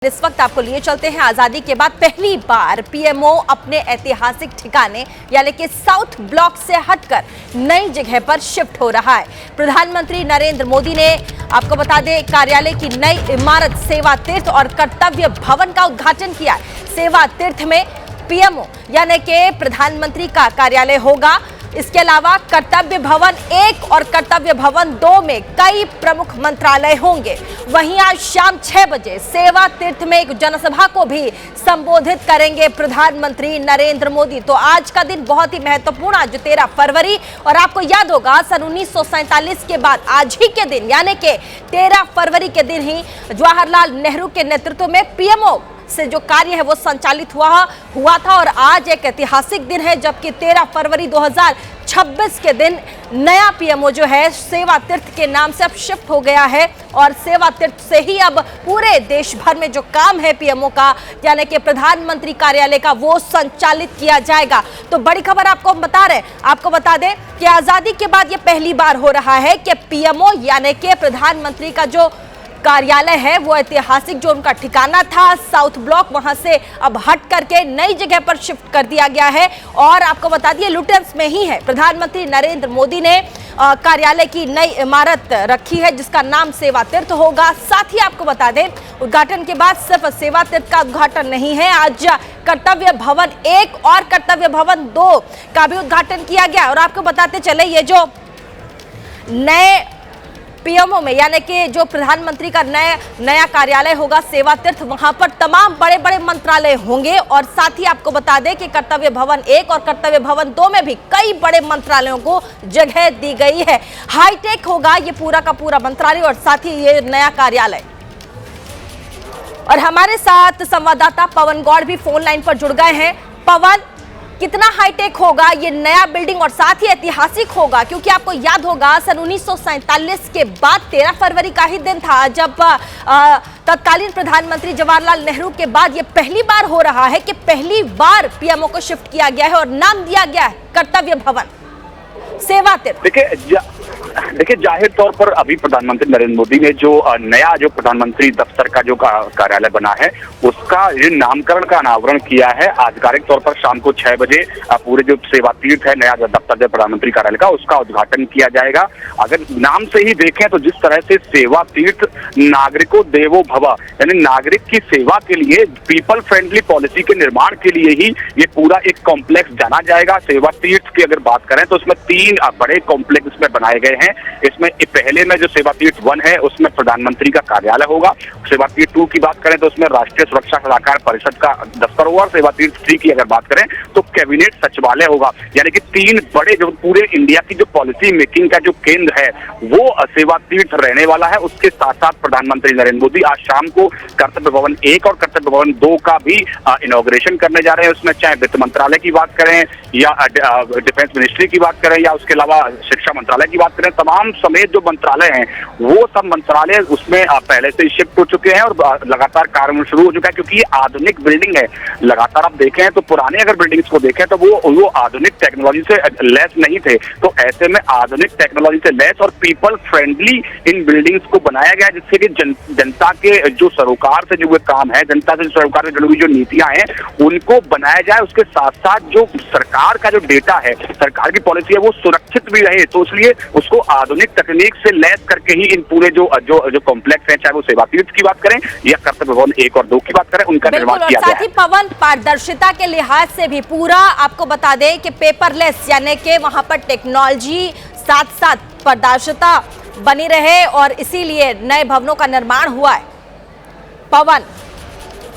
इस वक्त आपको लिए चलते हैं आजादी के बाद पहली बार पीएमओ अपने ऐतिहासिक ठिकाने यानी कि साउथ ब्लॉक से हटकर नई जगह पर शिफ्ट हो रहा है। प्रधानमंत्री नरेंद्र मोदी ने आपको बता दें कार्यालय की नई इमारत सेवा तीर्थ और कर्तव्य भवन का उद्घाटन किया है। सेवा तीर्थ में पीएमओ यानी कि प्रधानमंत्री का कार्यालय होगा। इसके अलावा कर्तव्य भवन 1 और कर्तव्य भवन 2 में कई प्रमुख मंत्रालय होंगे। वहीं आज शाम 6 बजे सेवा तीर्थ में एक जनसभा को भी संबोधित करेंगे प्रधानमंत्री नरेंद्र मोदी। तो आज का दिन बहुत ही महत्वपूर्ण, आज 13 फरवरी, और आपको याद होगा सन 1947 के बाद आज ही के दिन यानी कि 13 फरवरी के दिन ही जवाहरलाल नेहरू के नेतृत्व में पीएमओ से जो कार्य है वो संचालित हुआ था और आज एक ऐतिहासिक दिन है, जबकि 13 फरवरी 2026 के दिन नया पीएमओ जो है सेवा तीर्थ के नाम से अब शिफ्ट हो गया है और सेवा तीर्थ से ही अब पूरे देश भर में जो काम है पीएमओ का यानी कि प्रधानमंत्री कार्यालय का वो संचालित किया जाएगा। तो बड़ी खबर आपको हम बता रहे हैं, आपको बता दें कि आजादी के बाद ये पहली बार हो रहा है कि पीएमओ यानी कि प्रधानमंत्री का जो कार्यालय है वो ऐतिहासिक जो उनका ठिकाना था साउथ ब्लॉक, वहां से अब हट करके नई जगह पर शिफ्ट कर दिया गया है। और आपको बता दिए लुटेंस में ही है प्रधानमंत्री नरेंद्र मोदी ने कार्यालय की नई इमारत रखी है जिसका नाम सेवा तीर्थ होगा। साथ ही आपको बता दें उद्घाटन के बाद सिर्फ सेवा तीर्थ का उद्घाटन नहीं है, आज कर्तव्य भवन 1 और कर्तव्य भवन 2 का भी उद्घाटन किया गया। और आपको बताते चले ये जो नए पीएमओ में यानी कि जो प्रधानमंत्री का नया कार्यालय होगा सेवा तीर्थ, वहां पर तमाम बड़े बड़े मंत्रालय होंगे। और साथ ही आपको बता दें कि कर्तव्य भवन 1 और कर्तव्य भवन 2 में भी कई बड़े मंत्रालयों को जगह दी गई है। हाईटेक होगा ये पूरा का पूरा मंत्रालय और साथ ही ये नया कार्यालय। और हमारे साथ संवाददाता पवन गौड़ भी फोन लाइन पर जुड़ गए हैं। पवन, कितना हाईटेक होगा ये नया बिल्डिंग और साथ ही ऐतिहासिक होगा, क्योंकि आपको याद होगा सन 1947 के बाद 13 फरवरी का ही दिन था जब तत्कालीन प्रधानमंत्री जवाहरलाल नेहरू के बाद ये पहली बार हो रहा है कि पहली बार पीएमओ को शिफ्ट किया गया है और नाम दिया गया है कर्तव्य भवन सेवा तीर्थ। देखिए जाहिर तौर पर अभी प्रधानमंत्री नरेंद्र मोदी ने जो नया जो प्रधानमंत्री दफ्तर का जो कार्यालय बना है उसका ये नामकरण का अनावरण किया है। आधिकारिक तौर पर शाम को 6 बजे पूरे जो सेवा तीर्थ है नया दफ्तर जो प्रधानमंत्री कार्यालय का उसका उद्घाटन किया जाएगा। अगर नाम से ही देखें तो जिस तरह से सेवा तीर्थ नागरिकों देवो भव यानी नागरिक की सेवा के लिए पीपल फ्रेंडली पॉलिसी के निर्माण के लिए ही ये पूरा एक कॉम्प्लेक्स जाना जाएगा। सेवा तीर्थ की अगर बात करें तो उसमें 3 बड़े कॉम्प्लेक्स इसमें बनाए गए हैं। इसमें पहले में जो सेवा तीर्थ 1 है उसमें प्रधानमंत्री का कार्यालय होगा। सेवा तीर्थ 2 की बात करें तो उसमें राष्ट्रीय सुरक्षा सलाहकार परिषद का दफ्तर होगा। सेवा तीर्थ 3 की अगर बात करें तो कैबिनेट सचिवालय होगा। यानी कि 3 बड़े जो पूरे इंडिया की जो पॉलिसी मेकिंग का जो केंद्र है वो सेवा तीर्थ रहने वाला है। उसके साथ साथ प्रधानमंत्री नरेंद्र मोदी आज शाम को कर्तव्य भवन 1 और कर्तव्य भवन 2 का भी इनॉग्रेशन करने जा रहे हैं। उसमें चाहे वित्त मंत्रालय की बात करें या डिफेंस मिनिस्ट्री की बात करें या उसके अलावा शिक्षा मंत्रालय की बात करें, तमाम समेत जो मंत्रालय हैं वो सब मंत्रालय उसमें पहले से शिफ्ट हो चुके हैं और लगातार कार्य शुरू हो चुका है, क्योंकि ये आधुनिक बिल्डिंग है। लगातार आप देखें तो पुराने अगर बिल्डिंग्स को देखें तो वो आधुनिक टेक्नोलॉजी से लैस नहीं थे, तो ऐसे में आधुनिक टेक्नोलॉजी से लैस और पीपल फ्रेंडली इन बिल्डिंग्स को बनाया गया जिससे कि जनता के जो सरोकार से जो काम है, जनता से सरोकार से जुड़ी हुई जो नीतियां हैं उनको बनाया जाए। उसके साथ साथ जो सरकार का जो डेटा है, सरकार की पॉलिसी है वो सुरक्षित भी रहे, तो इसलिए उसको आधुनिक तकनीक से लैस करके ही इन पूरे जो कॉम्प्लेक्स हैं, चाहे वो सेवा तीर्थ की बात करें या कर्तव्य भवन 1 और 2 की बात करें, उनका निर्माण किया गया है। साथ ही पवन, पारदर्शिता के लिहाज से भी पूरा आपको बता दें कि पेपरलेस यानी कि वहां पर टेक्नोलॉजी साथ साथ पारदर्शिता बनी रहे और इसीलिए नए भवनों का निर्माण हुआ है। पवन,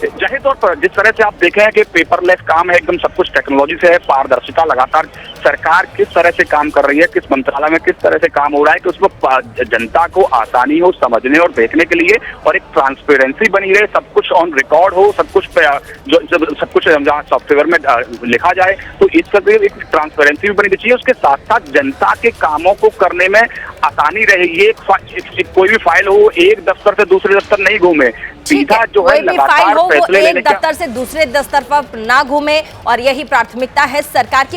जाहिर तौर पर जिस तरह से आप देखें हैं कि पेपरलेस काम है, एकदम सब कुछ टेक्नोलॉजी से है, पारदर्शिता लगातार सरकार किस तरह से काम कर रही है, किस मंत्रालय में किस तरह से काम हो रहा है कि उसमें जनता को आसानी हो समझने और देखने के लिए और एक ट्रांसपेरेंसी बनी रहे, सब कुछ ऑन रिकॉर्ड हो, सब कुछ जहाँ सॉफ्टवेयर में लिखा जाए, तो इस तरह एक ट्रांसपेरेंसी भी बनी चाहिए। उसके साथ साथ जनता के कामों को करने में आसानी रहे। ये कोई भी फाइल हो एक दफ्तर से दूसरे दफ्तर नहीं घूमे, सीधा जो है लगातार फैसले लेने एक दफ्तर से दूसरे दफ्तर पर ना घूमे और यही प्राथमिकता है सरकार की।